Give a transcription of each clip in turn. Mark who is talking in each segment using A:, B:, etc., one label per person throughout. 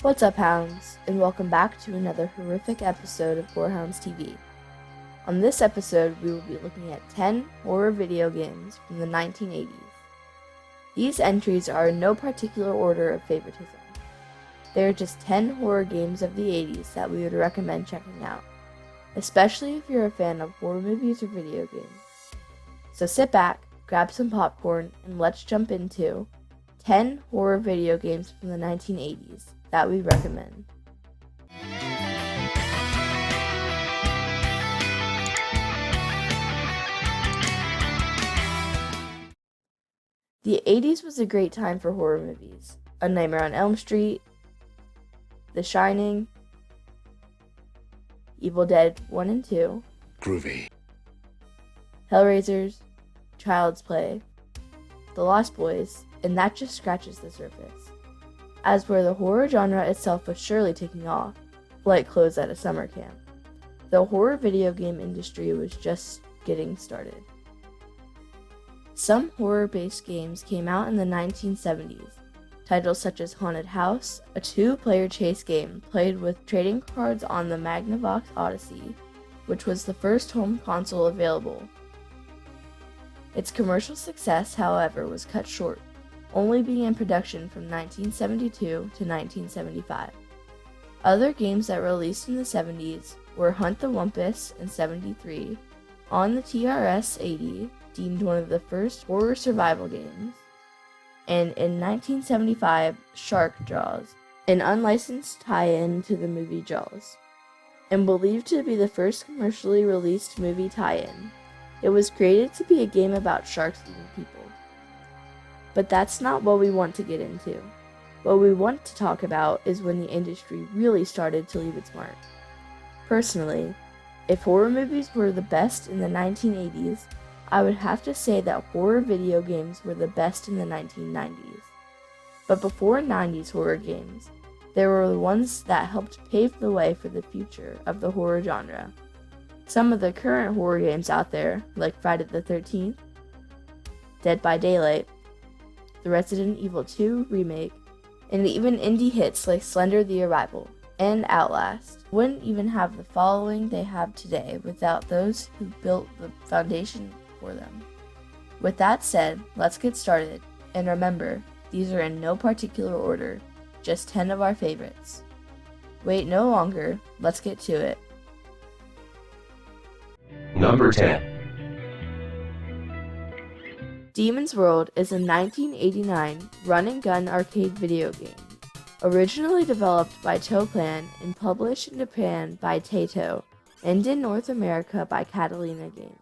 A: What's up, hounds, and welcome back to another horrific episode of Gorehounds TV. On this episode, we will be looking at 10 horror video games from the 1980s. These entries are in no particular order of favoritism. They are just 10 horror games of the 80s that we would recommend checking out, especially if you're a fan of horror movies or video games. So sit back, grab some popcorn, and let's jump into 10 horror video games from the 1980s that we recommend. The 80s was a great time for horror movies. A Nightmare on Elm Street, The Shining, Evil Dead 1 and 2,
B: Groovy,
A: Hellraisers, Child's Play, The Lost Boys, and that just scratches the surface. As where the horror genre itself was surely taking off, like clothes at a summer camp, the horror video game industry was just getting started. Some horror-based games came out in the 1970s, titles such as Haunted House, a 2-player chase game played with trading cards on the Magnavox Odyssey, which was the first home console available. Its commercial success, however, was cut short, only being in production from 1972 to 1975. Other games that released in the 70s were Hunt the Wumpus in 73, On the TRS-80, deemed one of the first horror survival games, and in 1975, Shark Jaws, an unlicensed tie-in to the movie Jaws, and believed to be the first commercially released movie tie-in. It was created to be a game about sharks eating people. But that's not what we want to get into. What we want to talk about is when the industry really started to leave its mark. Personally, if horror movies were the best in the 1980s, I would have to say that horror video games were the best in the 1990s. But before 90s horror games, there were the ones that helped pave the way for the future of the horror genre. Some of the current horror games out there, like Friday the 13th, Dead by Daylight, the Resident Evil 2 remake, and even indie hits like Slender the Arrival and Outlast, wouldn't even have the following they have today without those who built the foundation for them. With that said, let's get started, and remember, these are in no particular order, just 10 of our favorites. Wait no longer, let's get to it.
B: Number 10.
A: Demon's World is a 1989 run-and-gun arcade video game, originally developed by Toplan and published in Japan by Taito, and in North America by Catalina Games.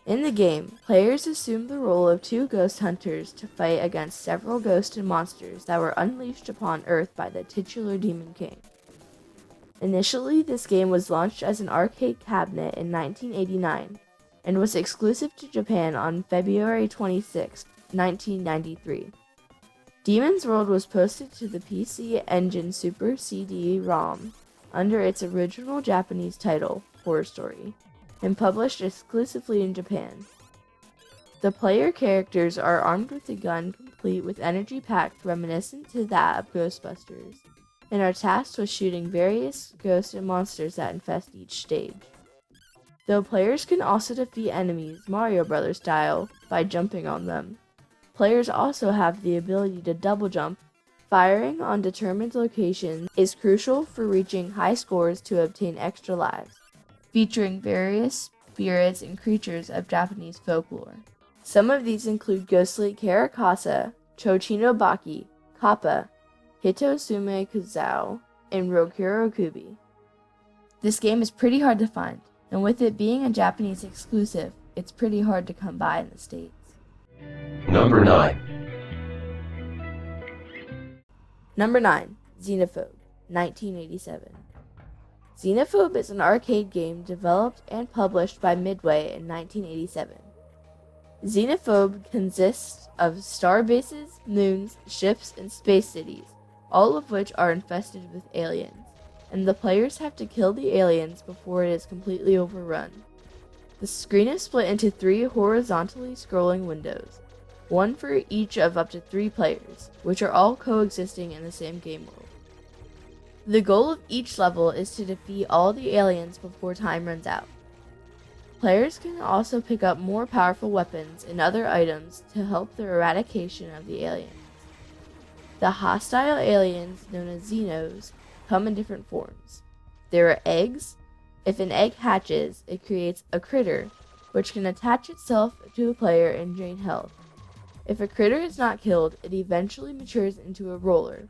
A: In the game, players assume the role of 2 ghost hunters to fight against several ghosts and monsters that were unleashed upon Earth by the titular Demon King. Initially, this game was launched as an arcade cabinet in 1989, and was exclusive to Japan on February 26, 1993. Demon's World was posted to the PC Engine Super CD-ROM under its original Japanese title, Horror Story, and published exclusively in Japan. The player characters are armed with a gun complete with energy packs reminiscent to that of Ghostbusters, and are tasked with shooting various ghosts and monsters that infest each stage. Though players can also defeat enemies Mario Bros. Style by jumping on them, players also have the ability to double jump. Firing on determined locations is crucial for reaching high scores to obtain extra lives, featuring various spirits and creatures of Japanese folklore. Some of these include ghostly Karakasa, Chochino Baki, Kappa, Hitosume Kuzao, and Rokuro Kubi. This game is pretty hard to find, and with it being a Japanese exclusive, it's pretty hard to come by in the States.
B: Number 9.
A: Number 9. Xenophobe, 1987. Xenophobe is an arcade game developed and published by Midway in 1987. Xenophobe consists of star bases, moons, ships, and space cities, all of which are infested with aliens, and the players have to kill the aliens before it is completely overrun. The screen is split into 3 horizontally scrolling windows, one for each of up to 3 players, which are all coexisting in the same game world. The goal of each level is to defeat all the aliens before time runs out. Players can also pick up more powerful weapons and other items to help the eradication of the aliens. The hostile aliens, known as Xenos, come in different forms. There are eggs. If an egg hatches, it creates a critter, which can attach itself to a player and drain health. If a critter is not killed, it eventually matures into a roller.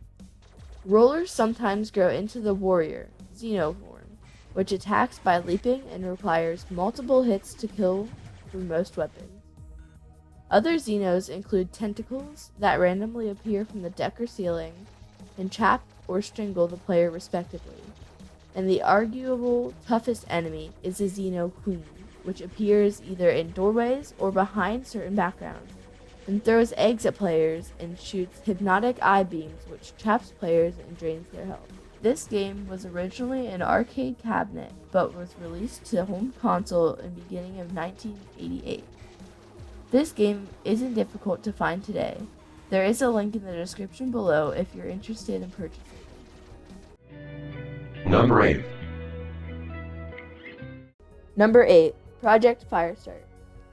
A: Rollers sometimes grow into the warrior, Xeno form, which attacks by leaping and requires multiple hits to kill for most weapons. Other Xenos include tentacles that randomly appear from the deck or ceiling and trap or strangle the player respectively. And the arguable toughest enemy is the Xeno Queen, which appears either in doorways or behind certain backgrounds, and throws eggs at players and shoots hypnotic eye beams which traps players and drains their health. This game was originally an arcade cabinet, but was released to home console in the beginning of 1988. This game isn't difficult to find today. There is a link in the description below if you're interested in purchasing it.
B: Number 8.
A: Number 8. Project Firestarter,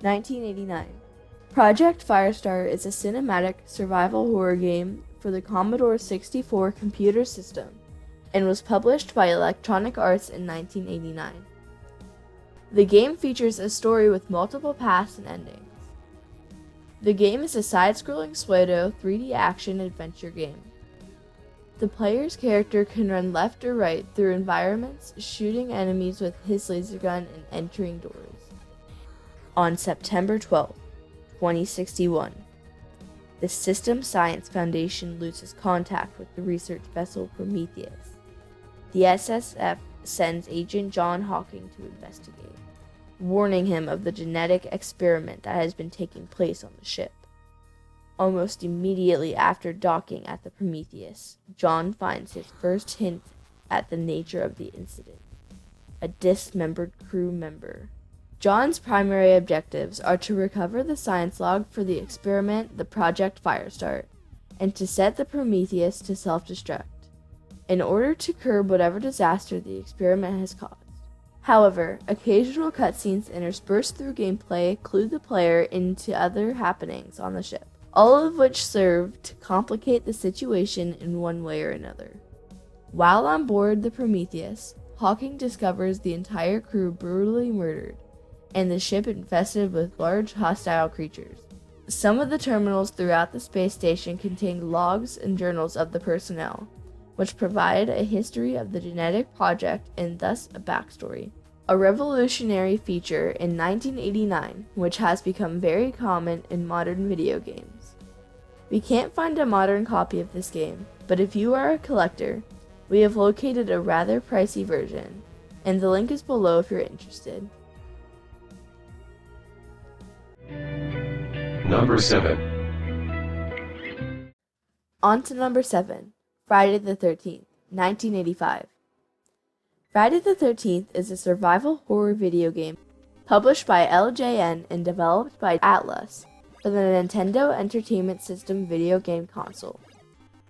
A: 1989. Project Firestarter is a cinematic survival horror game for the Commodore 64 computer system and was published by Electronic Arts in 1989. The game features a story with multiple paths and endings. The game is a side-scrolling pseudo 3D action adventure game. The player's character can run left or right through environments, shooting enemies with his laser gun and entering doors. On September 12, 2061, the System Science Foundation loses contact with the research vessel Prometheus. The SSF sends Agent John Hawking to investigate, warning him of the genetic experiment that has been taking place on the ship. Almost immediately after docking at the Prometheus, John finds his first hint at the nature of the incident: a dismembered crew member. John's primary objectives are to recover the science log for the experiment, the Project Firestarter, and to set the Prometheus to self-destruct, in order to curb whatever disaster the experiment has caused. However, occasional cutscenes interspersed through gameplay clue the player into other happenings on the ship, all of which serve to complicate the situation in one way or another. While on board the Prometheus, Hawking discovers the entire crew brutally murdered, and the ship infested with large hostile creatures. Some of the terminals throughout the space station contain logs and journals of the personnel, which provide a history of the genetic project and thus a backstory. A revolutionary feature in 1989, which has become very common in modern video games. We can't find a modern copy of this game, but if you are a collector, we have located a rather pricey version, and the link is below if you're interested.
B: Number 7.
A: On to number 7, Friday the 13th, 1985. Friday the 13th is a survival horror video game published by LJN and developed by Atlus for the Nintendo Entertainment System video game console.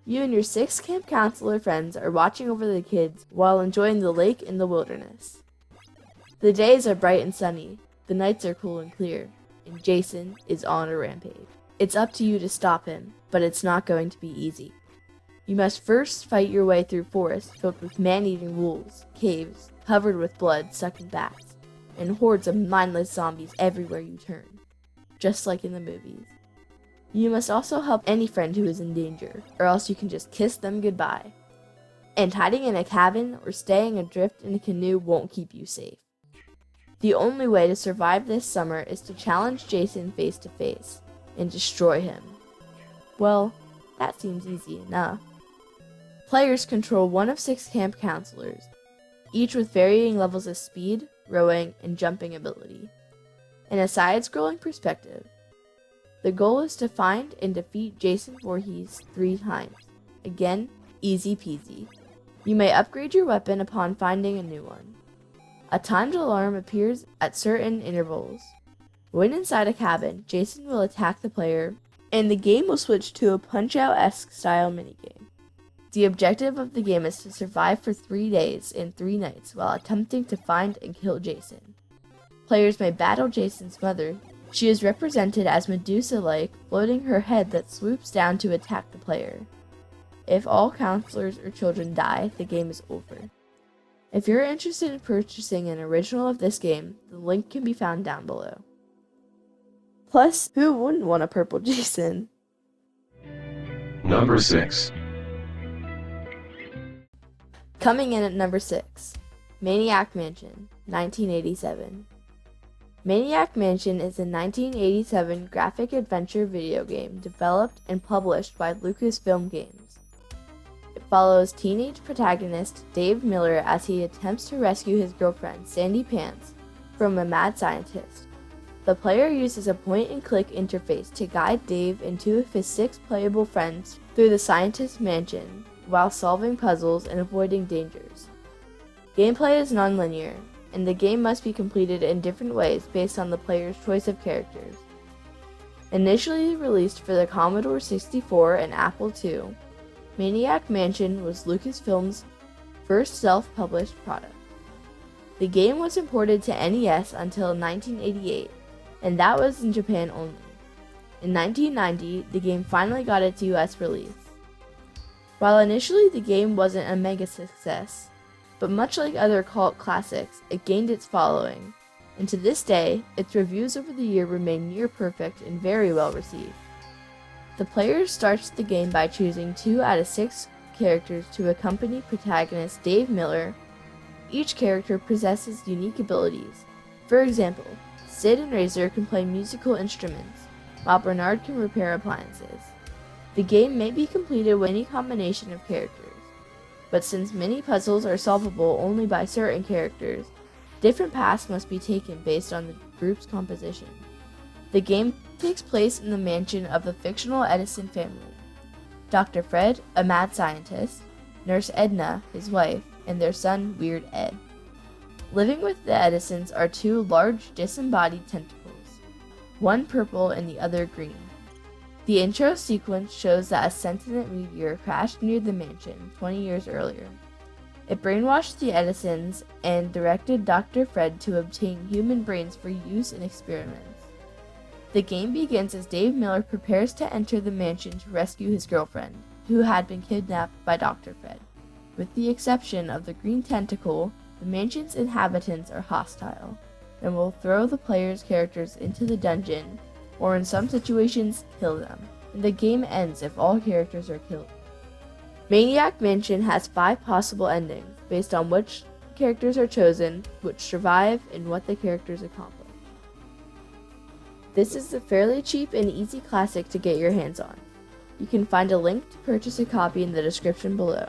A: You and your 6 camp counselor friends are watching over the kids while enjoying the lake in the wilderness. The days are bright and sunny, the nights are cool and clear, and Jason is on a rampage. It's up to you to stop him, but it's not going to be easy. You must first fight your way through forests filled with man-eating wolves, caves covered with blood-sucking bats, and hordes of mindless zombies everywhere you turn, just like in the movies. You must also help any friend who is in danger, or else you can just kiss them goodbye. And hiding in a cabin or staying adrift in a canoe won't keep you safe. The only way to survive this summer is to challenge Jason face to face and destroy him. Well, that seems easy enough. Players control one of 6 camp counselors, each with varying levels of speed, rowing, and jumping ability, in a side-scrolling perspective. The goal is to find and defeat Jason Voorhees 3 times. Again, easy peasy. You may upgrade your weapon upon finding a new one. A timed alarm appears at certain intervals. When inside a cabin, Jason will attack the player, and the game will switch to a Punch-Out-esque style minigame. The objective of the game is to survive for 3 days and 3 nights while attempting to find and kill Jason. Players may battle Jason's mother. She is represented as Medusa-like, floating her head that swoops down to attack the player. If all counselors or children die, the game is over. If you're interested in purchasing an original of this game, the link can be found down below. Plus, who wouldn't want a purple Jason?
B: Number 6.
A: Coming in at number 6, Maniac Mansion, 1987. Maniac Mansion is a 1987 graphic adventure video game developed and published by Lucasfilm Games. It follows teenage protagonist Dave Miller as he attempts to rescue his girlfriend, Sandy Pants, from a mad scientist. The player uses a point-and-click interface to guide Dave and 2 of his 6 playable friends through the scientist's mansion while solving puzzles and avoiding dangers. Gameplay is non-linear, and the game must be completed in different ways based on the player's choice of characters. Initially released for the Commodore 64 and Apple II, Maniac Mansion was Lucasfilm's first self-published product. The game was imported to NES until 1988, and that was in Japan only. In 1990, the game finally got its US release. While initially the game wasn't a mega success, but much like other cult classics, it gained its following, and to this day, its reviews over the year remain near perfect and very well received. The player starts the game by choosing 2 out of 6 characters to accompany protagonist Dave Miller. Each character possesses unique abilities. For example, Sid and Razor can play musical instruments, while Bernard can repair appliances. The game may be completed with any combination of characters, but since many puzzles are solvable only by certain characters, different paths must be taken based on the group's composition. The game takes place in the mansion of the fictional Edison family. Dr. Fred, a mad scientist, Nurse Edna, his wife, and their son, Weird Ed. Living with the Edisons are 2 large disembodied tentacles, one purple and the other green. The intro sequence shows that a sentient meteor crashed near the mansion 20 years earlier. It brainwashed the Edisons and directed Dr. Fred to obtain human brains for use in experiments. The game begins as Dave Miller prepares to enter the mansion to rescue his girlfriend, who had been kidnapped by Dr. Fred. With the exception of the green tentacle, the mansion's inhabitants are hostile and will throw the player's characters into the dungeon, or in some situations, kill them, and the game ends if all characters are killed. Maniac Mansion has 5 possible endings, based on which characters are chosen, which survive, and what the characters accomplish. This is a fairly cheap and easy classic to get your hands on. You can find a link to purchase a copy in the description below.